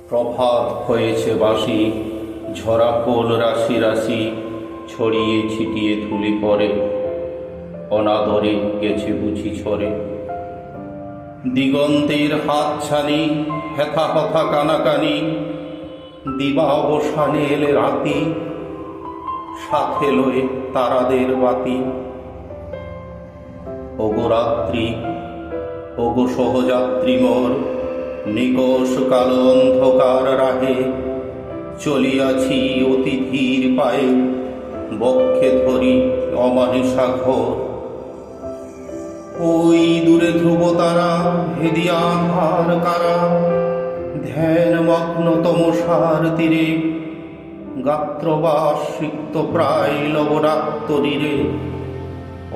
প্রভাত হয়েছে বাসি, ঝরা ফুল রাশি রাশি ছড়িয়ে ছিটিয়ে ধুলি পড়ে, অনাদরে গেছে বুঝি ছড়ে। দিগন্তের হাত ছানি, হেথা কথা কানাকানি, দিবা অবসানে এলে রাতি, সাথে লয়ে তারাদের বাতি। ওগো রাত্রি, ওগো সহযাত্রী মোর, নিকষ কালো অন্ধকার রাহে চলিয়াছি অতিথির পায়ে, বক্ষে ধরি অমানিসা ঘোর। ওই দূরে ধ্রুব তারা হেদিয়া আধার কারা, ধ্যান মগ্ন তমসার তীরে, গাত্রবাস সিক্ত প্রায় লবণাক্ত নীরে।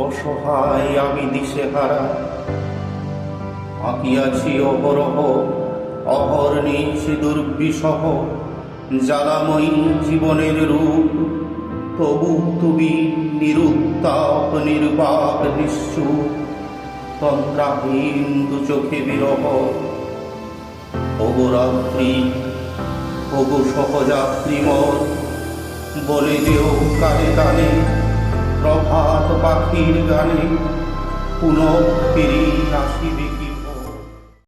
অসহায় আমি দিশেহারা, আঁকিয়াছি অহরহ অহর্নিশ দুর্বিষহ জ্বালাময়ী জীবনের রূপ। তবু তুমি নিরুত্তাপ নির্বাক নিশ্চুপ, তন্দ্রাহীন দু চোখে বিরহ। ওগো রাত্রি, ওগো সহযাত্রী মোর, বলে দেও কানে কানে প্রভাত পাখির গানে, পুনঃ ফিরি আসিবে।